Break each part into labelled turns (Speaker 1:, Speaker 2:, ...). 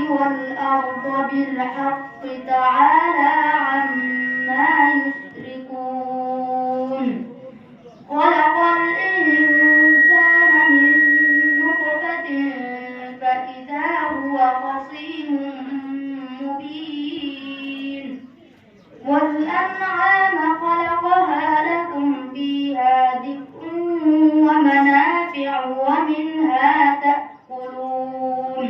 Speaker 1: والأرض بالحق تعالى عما يشركون. خلق الإنسان من نطفة فإذا هو خصيم مبين. والأنعام خلقها لكم فيها دفء ومنافع ومنها تأكلون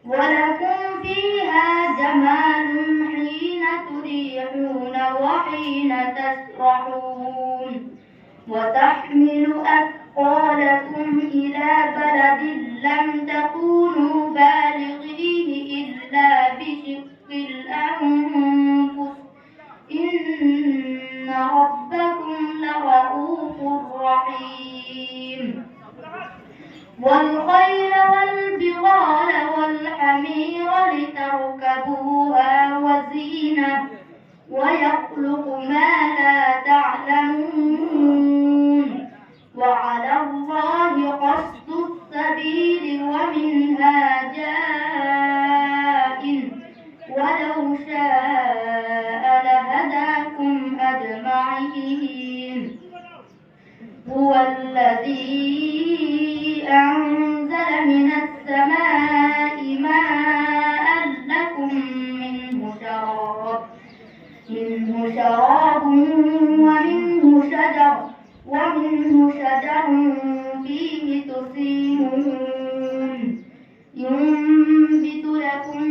Speaker 1: ولكم فيها جمال حين تريحون وحين تسرحون وتحمل أثقالكم إلى بلد لم تكونوا بالغيه إلا بشق الأنفس إن ربكم لرؤوف رحيم. والخيل والبغال والحمير لتركبوها وزينة ويخلق ما لا تعلمون وعلى الله قصد السبيل ومنها جائر ولو شاء لهداكم أجمعين. هو الذي أنزل من السماء ماء لكم منه شراب ومنه شجر فيه تسيمون ينبت لكم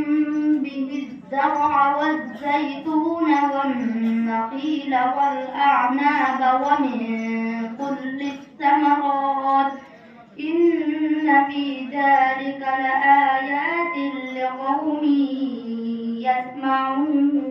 Speaker 1: به الزرع والزيتون والنخيل والأعناب ومن كل الثمرات إن في ذلك لآيات لقوم يسمعون.